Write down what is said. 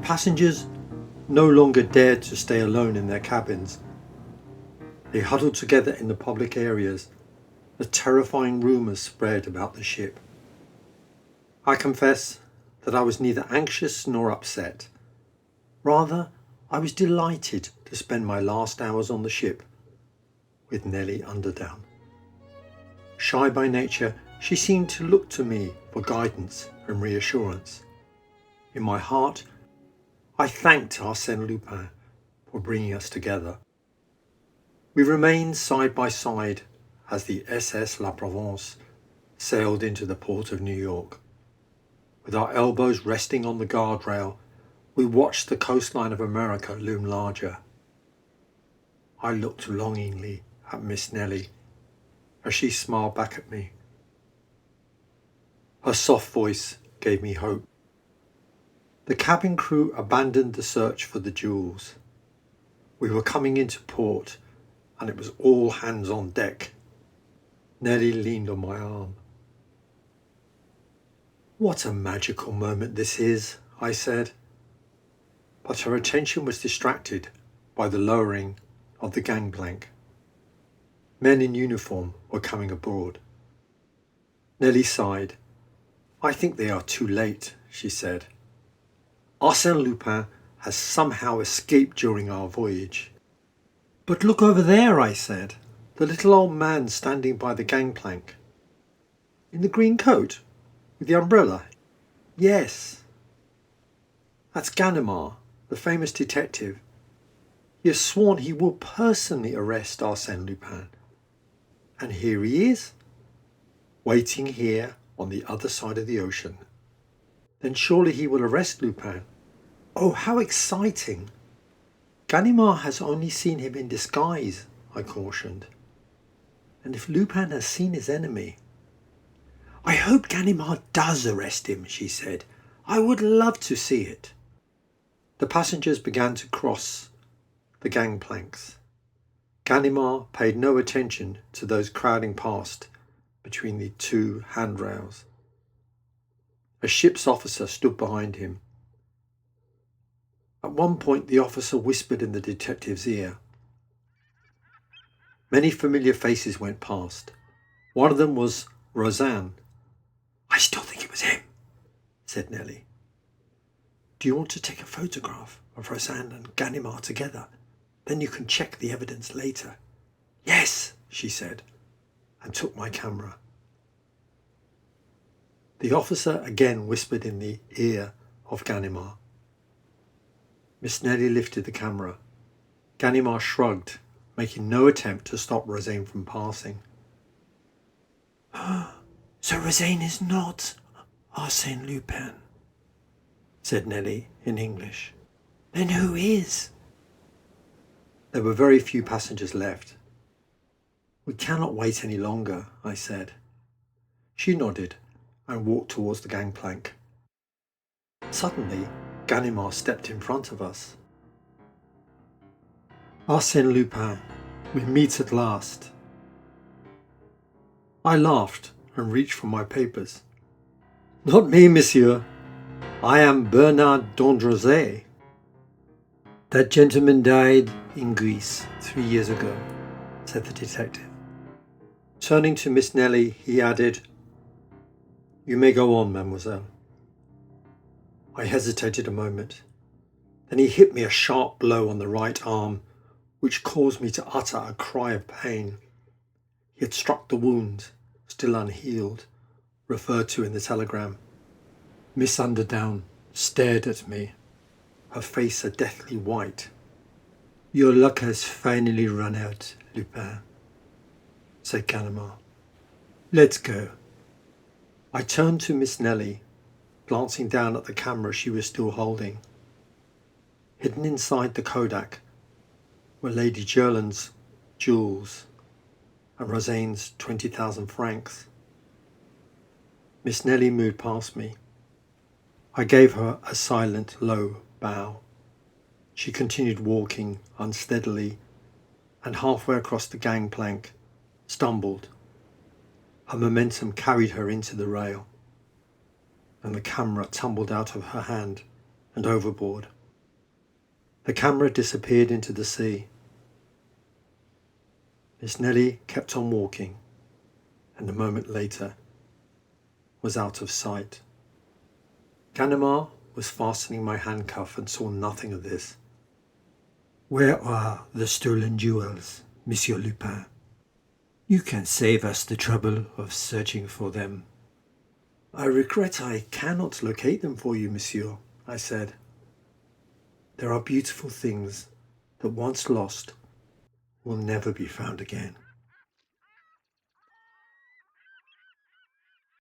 passengers no longer dared to stay alone in their cabins. They huddled together in the public areas. The terrifying rumours spread about the ship. I confess that I was neither anxious nor upset. Rather, I was delighted to spend my last hours on the ship with Nellie Underdown. Shy by nature, she seemed to look to me for guidance and reassurance. In my heart, I thanked Arsène Lupin for bringing us together. We remained side by side as the SS La Provence sailed into the port of New York. With our elbows resting on the guardrail, we watched the coastline of America loom larger. I looked longingly at Miss Nellie as she smiled back at me. Her soft voice gave me hope. The cabin crew abandoned the search for the jewels. We were coming into port and it was all hands on deck. Nellie leaned on my arm. "What a magical moment this is," I said. But her attention was distracted by the lowering of the gangplank. Men in uniform were coming aboard. Nellie sighed. "I think they are too late," she said. "Arsène Lupin has somehow escaped during our voyage." "But look over there," I said. "The little old man standing by the gangplank." "In the green coat? With the umbrella?" "Yes." "That's Ganimard, the famous detective. He has sworn he will personally arrest Arsène Lupin. And here he is, waiting here on the other side of the ocean. Then surely he will arrest Lupin. Oh, how exciting!" "Ganimard has only seen him in disguise," I cautioned. "And if Lupin has seen his enemy—" "I hope Ganimard does arrest him," she said. "I would love to see it." The passengers began to cross the gangplanks. Ganimard paid no attention to those crowding past between the two handrails. A ship's officer stood behind him. At one point the officer whispered in the detective's ear. Many familiar faces went past. One of them was Roseanne. "I still think it was him," said Nellie. "Do you want to take a photograph of Roseanne and Ganimard together? Then you can check the evidence later." "Yes," she said, and took my camera. The officer again whispered in the ear of Ganimard. Miss Nellie lifted the camera. Ganimard shrugged, making no attempt to stop Roseanne from passing. "So Roseanne is not Arsène Lupin," said Nellie in English. "Then who is?" There were very few passengers left. "We cannot wait any longer," I said. She nodded and walked towards the gangplank. Suddenly, Ganimard stepped in front of us. "Arsène Lupin, we meet at last." I laughed and reached for my papers. "Not me, monsieur. I am Bernard d'Androzay. That gentleman died in Greece 3 years ago," said the detective. Turning to Miss Nellie, he added, "You may go on, mademoiselle." I hesitated a moment. Then he hit me a sharp blow on the right arm, which caused me to utter a cry of pain. He had struck the wound, still unhealed, referred to in the telegram. Miss Underdown stared at me, her face a deathly white. "Your luck has finally run out, Lupin," said Ganimard. "Let's go." I turned to Miss Nellie, glancing down at the camera she was still holding. Hidden inside the Kodak were Lady Jerland's jewels and Roseanne's 20,000 francs. Miss Nellie moved past me. I gave her a silent, low bow. She continued walking unsteadily and halfway across the gangplank, stumbled. Her momentum carried her into the rail, and the camera tumbled out of her hand and overboard. The camera disappeared into the sea. Miss Nellie kept on walking, and a moment later was out of sight. Ganimard was fastening my handcuff and saw nothing of this. "Where are the stolen jewels, Monsieur Lupin? You can save us the trouble of searching for them." "I regret I cannot locate them for you, monsieur," I said. "There are beautiful things that once lost will never be found again."